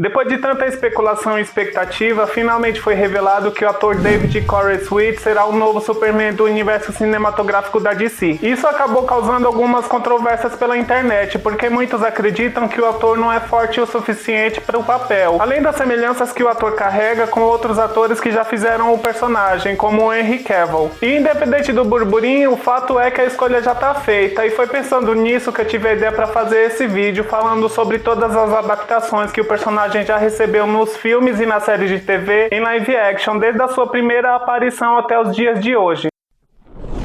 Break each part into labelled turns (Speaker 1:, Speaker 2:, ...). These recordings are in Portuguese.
Speaker 1: Depois de tanta especulação e expectativa, finalmente foi revelado que o ator David Corenswet será o novo Superman do universo cinematográfico da DC. Isso acabou causando algumas controvérsias pela internet, porque muitos acreditam que o ator não é forte o suficiente para o papel, além das semelhanças que o ator carrega com outros atores que já fizeram o personagem, como o Henry Cavill. E independente do burburinho, o fato é que a escolha já está feita, e foi pensando nisso que eu tive a ideia para fazer esse vídeo, falando sobre todas as adaptações que o personagem já recebeu nos filmes e na série de TV em live action, desde a sua primeira aparição até os dias de hoje.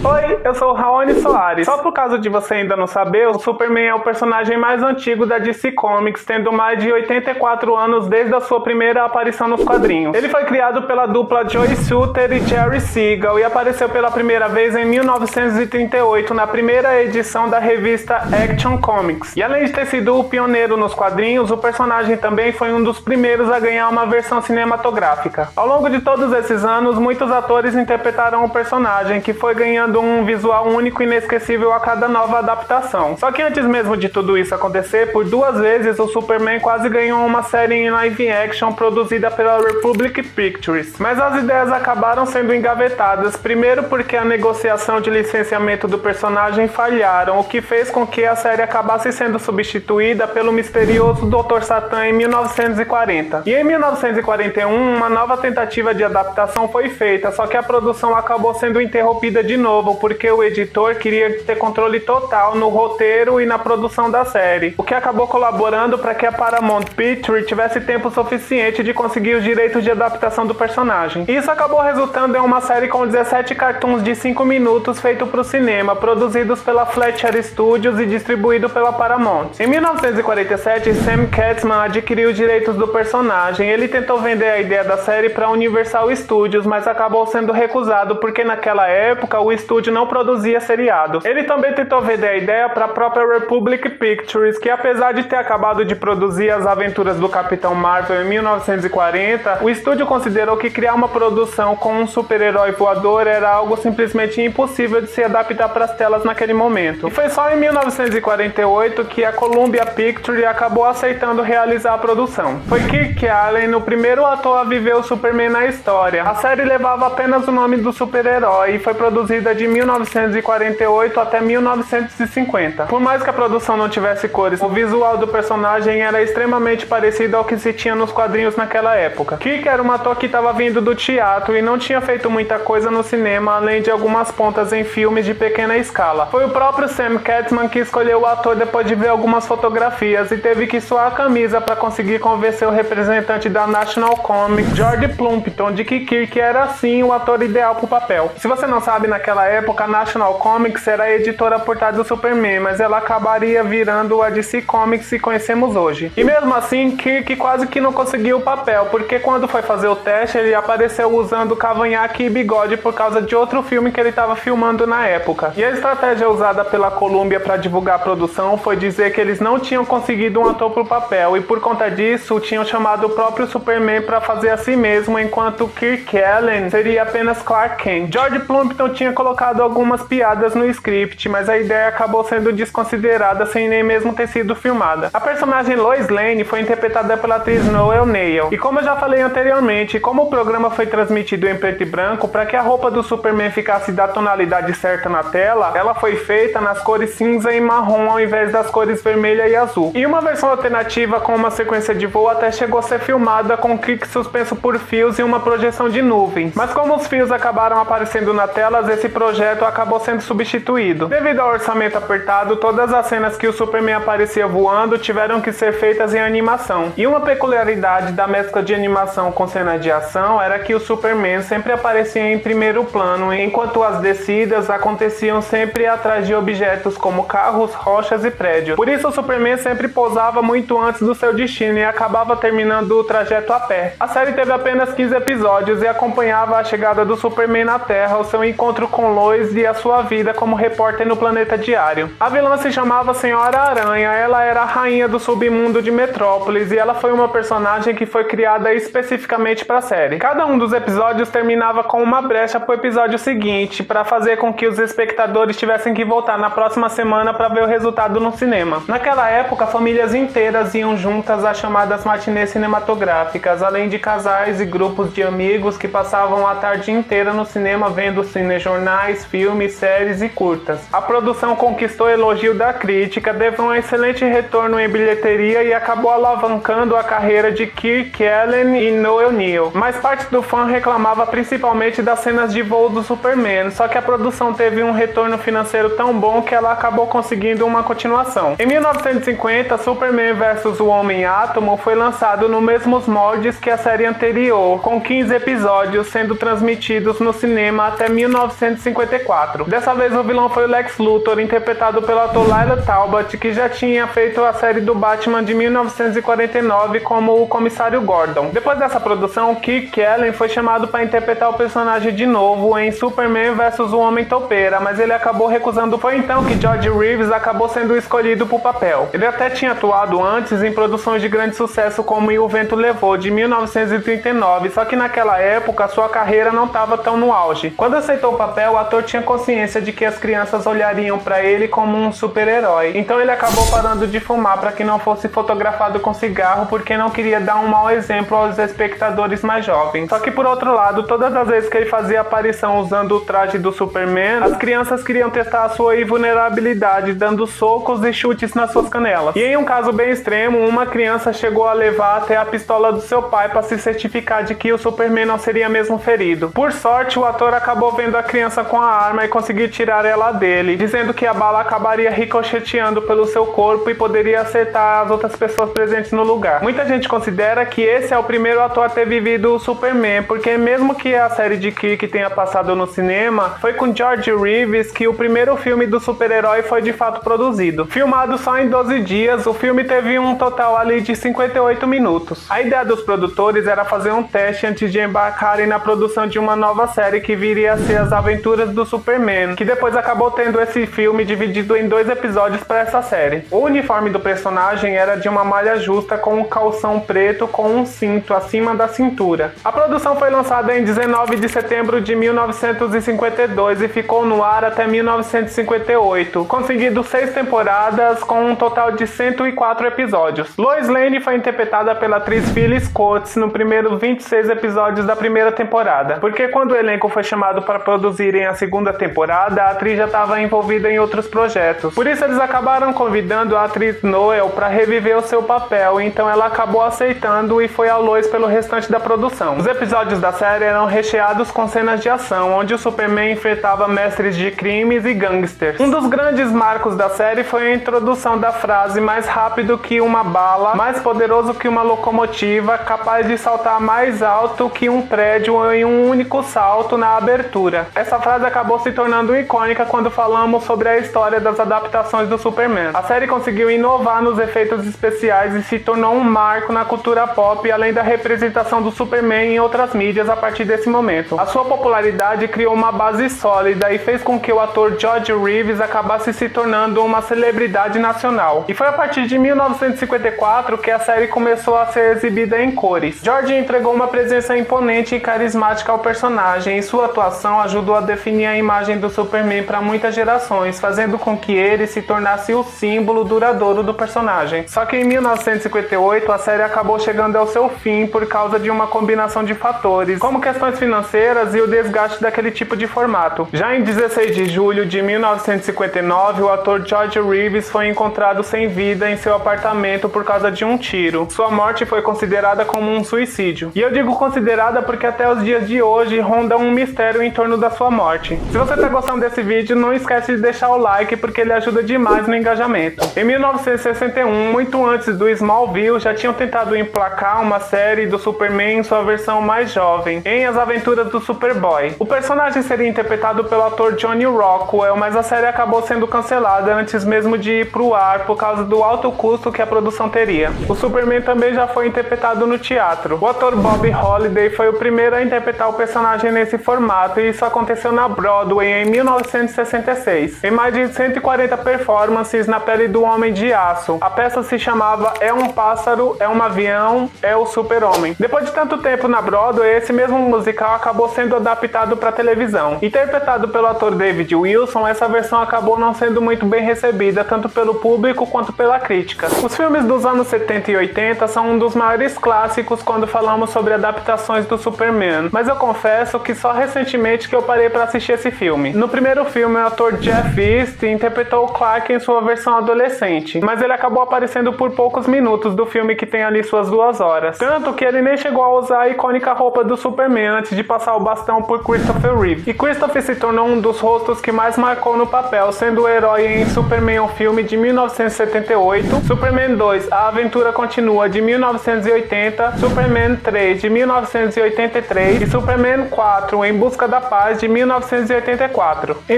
Speaker 1: Oi, eu sou o Raoni Soares. Só por causa de você ainda não saber, o Superman é o personagem mais antigo da DC Comics, tendo mais de 84 anos desde a sua primeira aparição nos quadrinhos. Ele foi criado pela dupla Joe Sutter e Jerry Siegel e apareceu pela primeira vez em 1938 na primeira edição da revista Action Comics. E além de ter sido o pioneiro nos quadrinhos, o personagem também foi um dos primeiros a ganhar uma versão cinematográfica. Ao longo de todos esses anos, muitos atores interpretaram o personagem, que foi ganhando um visual único e inesquecível a cada nova adaptação. Só que antes mesmo de tudo isso acontecer, por 2 vezes o Superman quase ganhou uma série em live action produzida pela Republic Pictures. Mas as ideias acabaram sendo engavetadas, primeiro porque a negociação de licenciamento do personagem falharam, o que fez com que a série acabasse sendo substituída pelo misterioso Dr. Satan em 1940. E em 1941, uma nova tentativa de adaptação foi feita, só que a produção acabou sendo interrompida de novo, porque o editor queria ter controle total no roteiro e na produção da série, o que acabou colaborando para que a Paramount Pictures tivesse tempo suficiente de conseguir os direitos de adaptação do personagem. Isso acabou resultando em uma série com 17 cartoons de 5 minutos feito para o cinema, produzidos pela Fletcher Studios e distribuído pela Paramount. Em 1947, Sam Katzman adquiriu os direitos do personagem. Ele tentou vender a ideia da série para a Universal Studios, mas acabou sendo recusado porque naquela época o estúdio não produzia seriado. Ele também tentou vender a ideia para a própria Republic Pictures, que apesar de ter acabado de produzir as aventuras do Capitão Marvel em 1940, o estúdio considerou que criar uma produção com um super-herói voador era algo simplesmente impossível de se adaptar para as telas naquele momento. E foi só em 1948 que a Columbia Pictures acabou aceitando realizar a produção. Foi Kirk Allen o primeiro ator a viver o Superman na história. A série levava apenas o nome do super-herói e foi produzida de 1948 até 1950. Por mais que a produção não tivesse cores, o visual do personagem era extremamente parecido ao que se tinha nos quadrinhos naquela época. Kirk era um ator que estava vindo do teatro e não tinha feito muita coisa no cinema, além de algumas pontas em filmes de pequena escala. Foi o próprio Sam Katzman que escolheu o ator depois de ver algumas fotografias e teve que suar a camisa para conseguir convencer o representante da National Comics, George Plumpton, de que Kirk era sim o ator ideal para o papel. Se você não sabe, naquela época a National Comics era a editora por trás do Superman, mas ela acabaria virando a DC Comics que conhecemos hoje. E mesmo assim, Kirk quase que não conseguiu o papel, porque quando foi fazer o teste, ele apareceu usando cavanhaque e bigode por causa de outro filme que ele estava filmando na época. E a estratégia usada pela Columbia para divulgar a produção foi dizer que eles não tinham conseguido um ator pro papel, e por conta disso, tinham chamado o próprio Superman para fazer a si mesmo, enquanto Kirk Allen seria apenas Clark Kent. George Plumpton tinha colocado algumas piadas no script, mas a ideia acabou sendo desconsiderada sem nem mesmo ter sido filmada. A personagem Lois Lane foi interpretada pela atriz Noel Neill. E como eu já falei anteriormente, como o programa foi transmitido em preto e branco, para que a roupa do Superman ficasse da tonalidade certa na tela, ela foi feita nas cores cinza e marrom ao invés das cores vermelha e azul. E uma versão alternativa com uma sequência de voo até chegou a ser filmada com Kirk suspenso por fios e uma projeção de nuvens. Mas como os fios acabaram aparecendo na tela, esse projeto acabou sendo substituído. Devido ao orçamento apertado, todas as cenas que o Superman aparecia voando tiveram que ser feitas em animação. E uma peculiaridade da mescla de animação com cena de ação era que o Superman sempre aparecia em primeiro plano, enquanto as descidas aconteciam sempre atrás de objetos como carros, rochas e prédios. Por isso o Superman sempre pousava muito antes do seu destino e acabava terminando o trajeto a pé. A série teve apenas 15 episódios e acompanhava a chegada do Superman na Terra, o seu encontro com com Lois e a sua vida como repórter no Planeta Diário. A vilã se chamava Senhora Aranha, ela era a rainha do submundo de Metrópolis e ela foi uma personagem que foi criada especificamente para a série. Cada um dos episódios terminava com uma brecha pro episódio seguinte, para fazer com que os espectadores tivessem que voltar na próxima semana para ver o resultado no cinema. Naquela época, famílias inteiras iam juntas às chamadas matinês cinematográficas, além de casais e grupos de amigos que passavam a tarde inteira no cinema vendo cinejornais, filmes, séries e curtas. A produção conquistou elogio da crítica, teve um excelente retorno em bilheteria e acabou alavancando a carreira de Kirk Allen e Noel Neill. Mas parte do fã reclamava principalmente das cenas de voo do Superman, só que a produção teve um retorno financeiro tão bom que ela acabou conseguindo uma continuação. Em 1950, Superman vs. o Homem-Átomo foi lançado nos mesmos moldes que a série anterior, com 15 episódios sendo transmitidos no cinema até 1954. Dessa vez o vilão foi o Lex Luthor, interpretado pelo ator Lyle Talbot, que já tinha feito a série do Batman de 1949 como o Comissário Gordon. Depois dessa produção, Kirk Allen foi chamado para interpretar o personagem de novo em Superman vs. o Homem-Topeira, mas ele acabou recusando. Foi então que George Reeves acabou sendo escolhido para o papel. Ele até tinha atuado antes em produções de grande sucesso como E o Vento Levou, de 1939, só que naquela época sua carreira não estava tão no auge. Quando aceitou o papel, o ator tinha consciência de que as crianças olhariam para ele como um super-herói, então ele acabou parando de fumar para que não fosse fotografado com cigarro, porque não queria dar um mau exemplo aos espectadores mais jovens. Só que por outro lado, todas as vezes que ele fazia aparição usando o traje do Superman, as crianças queriam testar a sua invulnerabilidade, dando socos e chutes nas suas canelas. E em um caso bem extremo, uma criança chegou a levar até a pistola do seu pai para se certificar de que o Superman não seria mesmo ferido. Por sorte, o ator acabou vendo a criança com a arma e conseguiu tirar ela dele, dizendo que a bala acabaria ricocheteando pelo seu corpo e poderia acertar as outras pessoas presentes no lugar. Muita gente considera que esse é o primeiro ator a ter vivido o Superman, porque mesmo que a série de Kirk tenha passado no cinema, foi com George Reeves que o primeiro filme do super-herói foi de fato produzido. Filmado só em 12 dias, o filme teve um total ali de 58 minutos. A ideia dos produtores era fazer um teste antes de embarcarem na produção de uma nova série que viria a ser As Aventuras do Superman, que depois acabou tendo esse filme dividido em 2 episódios para essa série. O uniforme do personagem era de uma malha justa com um calção preto com um cinto acima da cintura. A produção foi lançada em 19 de setembro de 1952 e ficou no ar até 1958, conseguindo 6 temporadas com um total de 104 episódios. Lois Lane foi interpretada pela atriz Phyllis Coates no primeiro 26 episódios da primeira temporada, porque quando o elenco foi chamado para produzirem a segunda temporada, a atriz já estava envolvida em outros projetos. Por isso eles acabaram convidando a atriz Noel para reviver o seu papel, então ela acabou aceitando e foi a Lois pelo restante da produção. Os episódios da série eram recheados com cenas de ação, onde o Superman enfrentava mestres de crimes e gangsters. Um dos grandes marcos da série foi a introdução da frase "mais rápido que uma bala, mais poderoso que uma locomotiva, capaz de saltar mais alto que um prédio em um único salto" na abertura. Essa frase acabou se tornando icônica quando falamos sobre a história das adaptações do Superman. A série conseguiu inovar nos efeitos especiais e se tornou um marco na cultura pop, além da representação do Superman em outras mídias a partir desse momento. A sua popularidade criou uma base sólida e fez com que o ator George Reeves acabasse se tornando uma celebridade nacional. E foi a partir de 1954 que a série começou a ser exibida em cores. George entregou uma presença imponente e carismática ao personagem, e sua atuação ajudou a definir a imagem do Superman para muitas gerações, fazendo com que ele se tornasse o símbolo duradouro do personagem. Só que em 1958 a série acabou chegando ao seu fim por causa de uma combinação de fatores, como questões financeiras e o desgaste daquele tipo de formato. Já em 16 de julho de 1959, o ator George Reeves foi encontrado sem vida em seu apartamento por causa de um tiro. Sua morte foi considerada como um suicídio. E eu digo considerada porque até os dias de hoje ronda um mistério em torno da sua morte. Se você está gostando desse vídeo, não esquece de deixar o like porque ele ajuda demais no engajamento. Em 1961, muito antes do Smallville, já tinham tentado emplacar uma série do Superman em sua versão mais jovem, em As Aventuras do Superboy. O personagem seria interpretado pelo ator Johnny Rockwell, mas a série acabou sendo cancelada antes mesmo de ir pro ar por causa do alto custo que a produção teria. O Superman também já foi interpretado no teatro. O ator Bob Holliday foi o primeiro a interpretar o personagem nesse formato, e isso aconteceu na na Broadway em 1966, em mais de 140 performances na pele do Homem de Aço. A peça se chamava É um Pássaro, É um Avião, É o Super-Homem. Depois de tanto tempo na Broadway, esse mesmo musical acabou sendo adaptado para televisão. Interpretado pelo ator David Wilson, essa versão acabou não sendo muito bem recebida, tanto pelo público quanto pela crítica. Os filmes dos anos 70 e 80 são um dos maiores clássicos quando falamos sobre adaptações do Superman, mas eu confesso que só recentemente que eu parei para assistir esse filme. No primeiro filme, o ator Jeff East interpretou o Clark em sua versão adolescente, mas ele acabou aparecendo por poucos minutos do filme, que tem ali suas 2 horas. Tanto que ele nem chegou a usar a icônica roupa do Superman antes de passar o bastão por Christopher Reeve. E Christopher se tornou um dos rostos que mais marcou no papel, sendo o herói em Superman, o filme de 1978, Superman 2, A Aventura Continua, de 1980, Superman 3, de 1983 e Superman 4, Em Busca da Paz, de 1984. Em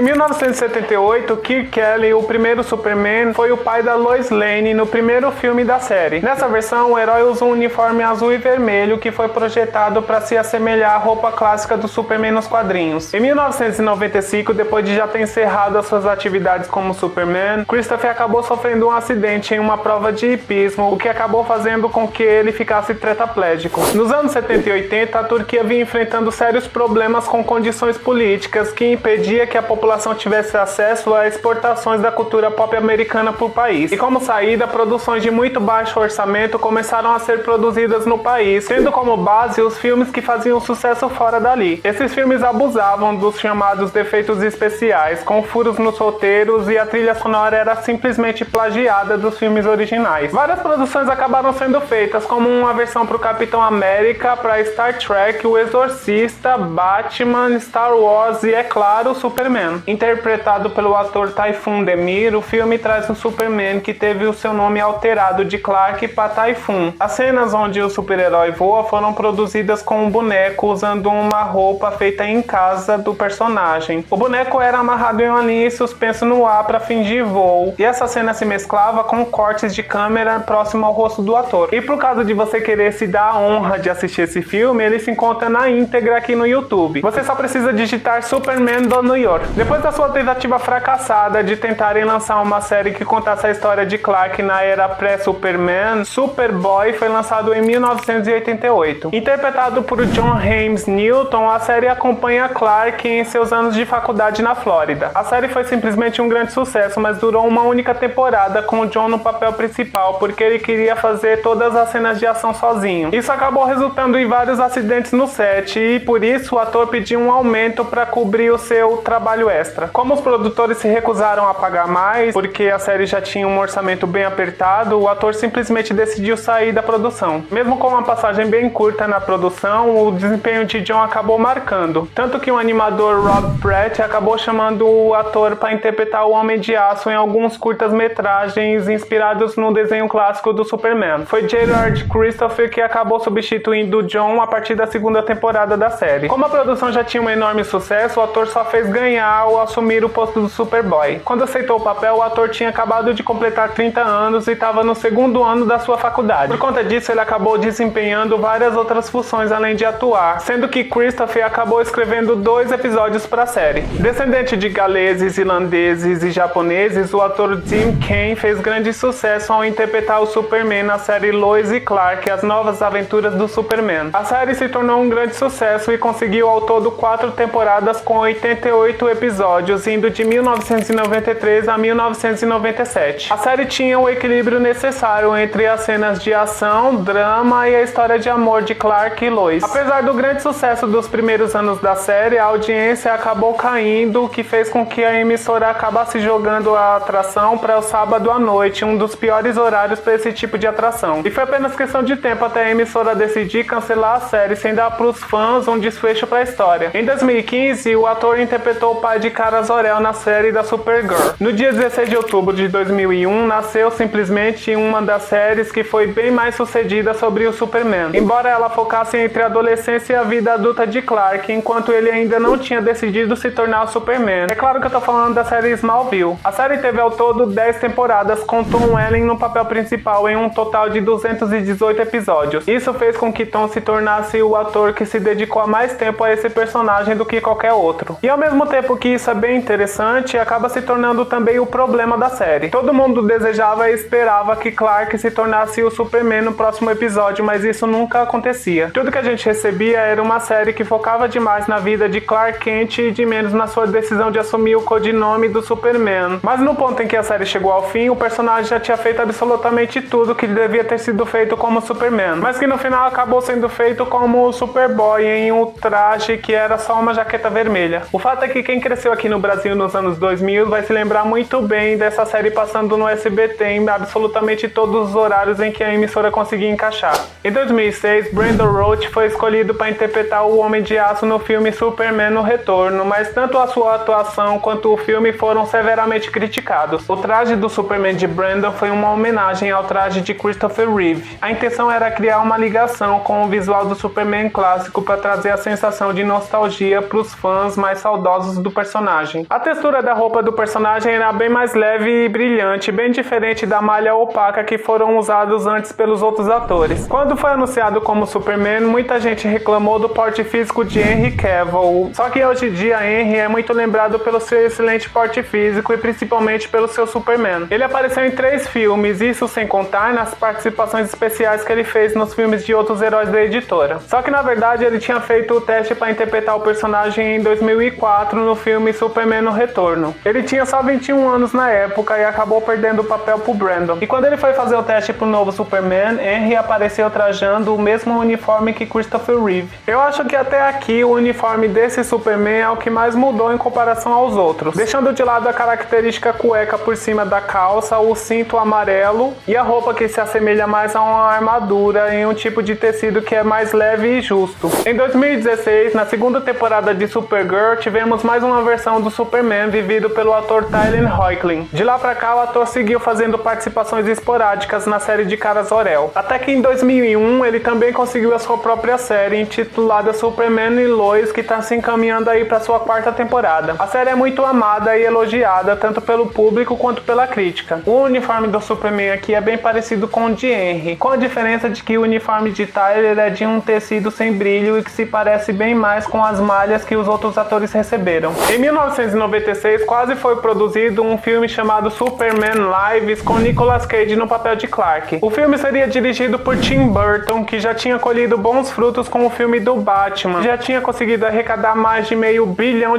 Speaker 1: 1978, Kirk Kelly, o primeiro Superman, foi o pai da Lois Lane no primeiro filme da série. Nessa versão, o herói usa um uniforme azul e vermelho que foi projetado para se assemelhar à roupa clássica do Superman nos quadrinhos. Em 1995, depois de já ter encerrado as suas atividades como Superman, Christopher acabou sofrendo um acidente em uma prova de hipismo, o que acabou fazendo com que ele ficasse tetraplégico. Nos anos 70 e 80, a Turquia vinha enfrentando sérios problemas com condições políticas que impedia que a população tivesse acesso a exportações da cultura pop americana por país. E como saída, produções de muito baixo orçamento começaram a ser produzidas no país, tendo como base os filmes que faziam sucesso fora dali. Esses filmes abusavam dos chamados defeitos especiais, com furos nos roteiros, e a trilha sonora era simplesmente plagiada dos filmes originais. Várias produções acabaram sendo feitas, como uma versão para o Capitão América, para Star Trek, O Exorcista, Batman, Star Wars e, é claro, Superman. Interpretado pelo ator Typhoon Demir, o filme traz o Superman que teve o seu nome alterado de Clark para Typhoon. As cenas onde o super-herói voa foram produzidas com um boneco usando uma roupa feita em casa do personagem. O boneco era amarrado em uma linha e suspenso no ar para fingir voo, e essa cena se mesclava com cortes de câmera próximo ao rosto do ator. E por causa de você querer se dar a honra de assistir esse filme, ele se encontra na íntegra aqui no YouTube. Você só precisa digitar Superman do New York. Depois da sua tentativa fracassada de tentarem lançar uma série que contasse a história de Clark na era pré-Superman, Superboy foi lançado em 1988. Interpretado por John James Newton, a série acompanha Clark em seus anos de faculdade na Flórida. A série foi simplesmente um grande sucesso, mas durou uma única temporada com o John no papel principal, porque ele queria fazer todas as cenas de ação sozinho. Isso acabou resultando em vários acidentes no set, e por isso o ator pediu um aumento para cobrir o seu trabalho extra. Como os produtores se recusaram a pagar mais, porque a série já tinha um orçamento bem apertado, o ator simplesmente decidiu sair da produção. Mesmo com uma passagem bem curta na produção, o desempenho de John acabou marcando, tanto que o animador Rob Pratt acabou chamando o ator para interpretar o Homem de Aço em alguns curtas-metragens inspirados no desenho clássico do Superman. Foi Gerard Christopher que acabou substituindo John a partir da segunda temporada da série. Como a produção já tinha um enorme sucesso, o ator só fez ganhar ao assumir o posto do Superboy. Quando aceitou o papel, o ator tinha acabado de completar 30 anos e estava no segundo ano da sua faculdade. Por conta disso, ele acabou desempenhando várias outras funções além de atuar, sendo que Christopher acabou escrevendo 2 episódios para a série. Descendente de galeses, irlandeses e japoneses, o ator Tim Kaine fez grande sucesso ao interpretar o Superman na série Lois e Clark, As Novas Aventuras do Superman. A série se tornou um grande sucesso e conseguiu ao todo 4 temporadas com 88 episódios, indo de 1993 a 1997. A série tinha o equilíbrio necessário entre as cenas de ação, drama e a história de amor de Clark e Lois. Apesar do grande sucesso dos primeiros anos da série, a audiência acabou caindo, o que fez com que a emissora acabasse jogando a atração para o sábado à noite, um dos piores horários para esse tipo de atração. E foi apenas questão de tempo até a emissora decidir cancelar a série, sem dar para os fãs um desfecho para a história. Em 2015, o ator interpretou o pai de Kara Zor-El na série da Supergirl. No dia 16 de outubro de 2001, nasceu simplesmente uma das séries que foi bem mais sucedida sobre o Superman, embora ela focasse entre a adolescência e a vida adulta de Clark, enquanto ele ainda não tinha decidido se tornar o Superman. É claro que eu tô falando da série Smallville. A série teve ao todo 10 temporadas, com Tom Welling no papel principal em um total de 218 episódios. Isso fez com que Tom se tornasse o ator que se dedicou a mais tempo a esse personagem do que qualquer outro. E ao mesmo tempo que isso é bem interessante, acaba se tornando também o problema da série. Todo mundo desejava e esperava que Clark se tornasse o Superman no próximo episódio, mas isso nunca acontecia. Tudo que a gente recebia era uma série que focava demais na vida de Clark Kent e de menos na sua decisão de assumir o codinome do Superman. Mas no ponto em que a série chegou ao fim, o personagem já tinha feito absolutamente tudo que devia ter sido feito como Superman, mas que no final acabou sendo feito como o Superboy em um traje que era só uma jaqueta vermelha. O fato é que quem cresceu aqui no Brasil nos anos 2000 vai se lembrar muito bem dessa série passando no SBT em absolutamente todos os horários em que a emissora conseguia encaixar. Em 2006, Brandon Routh foi escolhido para interpretar o Homem de Aço no filme Superman no Retorno, mas tanto a sua atuação quanto o filme foram severamente criticados. O traje do Superman de Brandon foi uma homenagem ao traje de Christopher Reeve. A intenção era criar uma ligação com o visual do Superman clássico para trazer a sensação de nostalgia para os fãs mais saudosos do personagem. A textura da roupa do personagem era bem mais leve e brilhante, bem diferente da malha opaca que foram usados antes pelos outros atores. Quando foi anunciado como Superman, muita gente reclamou do porte físico de Henry Cavill, só que hoje em dia Henry é muito lembrado pelo seu excelente porte físico e principalmente pelo seu Superman. Ele apareceu em 3 filmes, isso sem contar nas participações especiais que ele fez nos filmes de outros heróis da editora. Só que na verdade ele tinha feito o teste para interpretar o personagem em 2004 no filme Superman no Retorno. Ele tinha só 21 anos na época e acabou perdendo o papel pro Brandon. E quando ele foi fazer o teste pro novo Superman, Henry apareceu trajando o mesmo uniforme que Christopher Reeve. Eu acho que até aqui o uniforme desse Superman é o que mais mudou em comparação aos outros, deixando de lado a característica cueca por cima da calça, o cinto amarelo e a roupa que se assemelha mais a uma armadura em um tipo de tecido que é mais leve e justo. Em 2016, na segunda temporada de Supergirl, tivemos mais uma versão do Superman vivido pelo ator Tyler Hoechlin. De lá pra cá, o ator seguiu fazendo participações esporádicas na série de Kara Zor-El. Até que em 2001, ele também conseguiu a sua própria série, intitulada Superman e Lois, que está se encaminhando aí para sua 4ª temporada. A série é muito amada e elogiada, tanto pelo público quanto pela crítica. O uniforme do Superman aqui é bem parecido com o de Henry, com a diferença de que o uniforme de Tyler é de um tecido sem brilho e que se parece bem mais com as malhas que os outros atores receberam. Em 1996, quase foi produzido um filme chamado Superman Lives com Nicolas Cage no papel de Clark. O filme seria dirigido por Tim Burton, que já tinha colhido bons frutos com o filme do Batman, já tinha conseguido arrecadar mais de $500 milhão.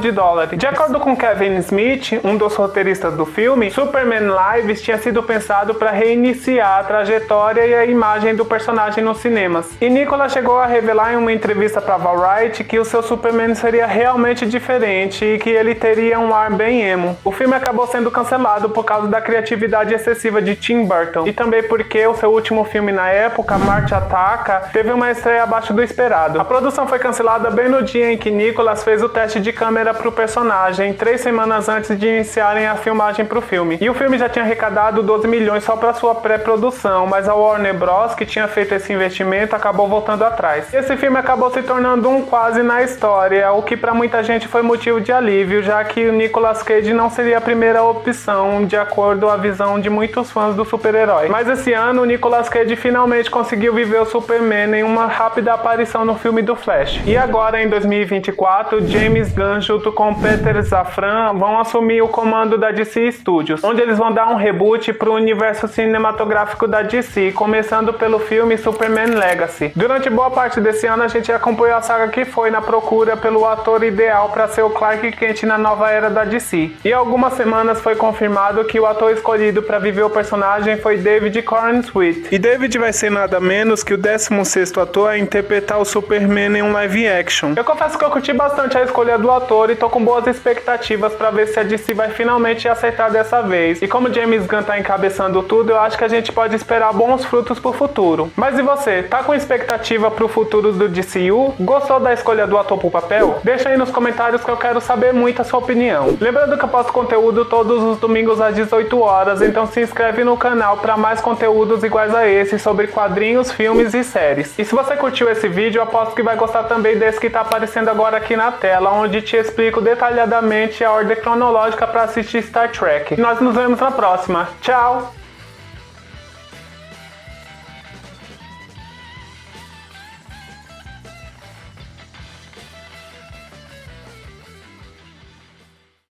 Speaker 1: De acordo com Kevin Smith, um dos roteiristas do filme, Superman Lives tinha sido pensado para reiniciar a trajetória e a imagem do personagem nos cinemas. E Nicolas chegou a revelar em uma entrevista para Variety que o seu Superman seria realmente diferente e que ele teria um ar bem emo. O filme acabou sendo cancelado por causa da criatividade excessiva de Tim Burton e também porque o seu último filme na época, Marte Ataca, teve uma estreia abaixo do esperado. A produção foi cancelada bem no dia em que Nicolas fez o teste de câmera para o personagem, 3 semanas antes de iniciarem a filmagem para o filme. E o filme já tinha arrecadado 12 milhões só para sua pré-produção, mas a Warner Bros., que tinha feito esse investimento, acabou voltando atrás. Esse filme acabou se tornando um quase na história, o que para muita gente foi motivo de alívio, já que o Nicolas Cage não seria a primeira opção, de acordo com a visão de muitos fãs do super-herói. Mas esse ano, o Nicolas Cage finalmente conseguiu viver o Superman em uma rápida aparição no filme do Flash. E agora, em 2024, James Gunn junto com Peter Safran vão assumir o comando da DC Studios, onde eles vão dar um reboot para o universo cinematográfico da DC, começando pelo filme Superman Legacy. Durante boa parte desse ano, a gente acompanhou a saga que foi na procura pelo ator ideal para ser o Clark Kent na nova era da DC. E há algumas semanas foi confirmado que o ator escolhido para viver o personagem foi David Corenswet. E David vai ser nada menos que o 16º ator a interpretar o Superman em um live action. Eu confesso que eu curti bastante a escolha do ator e tô com boas expectativas para ver se a DC vai finalmente acertar dessa vez. E como James Gunn tá encabeçando tudo, eu acho que a gente pode esperar bons frutos pro futuro. Mas e você? Tá com expectativa pro futuro do DCU? Gostou da escolha do ator pro papel? Deixa aí nos comentários que eu quero saber muito a sua opinião. Lembrando que eu posto conteúdo todos os domingos às 18 horas, então se inscreve no canal para mais conteúdos iguais a esse sobre quadrinhos, filmes e séries. E se você curtiu esse vídeo, eu aposto que vai gostar também desse que tá aparecendo agora aqui na tela, onde te explico detalhadamente a ordem cronológica para assistir Star Trek. Nós nos vemos na próxima. Tchau!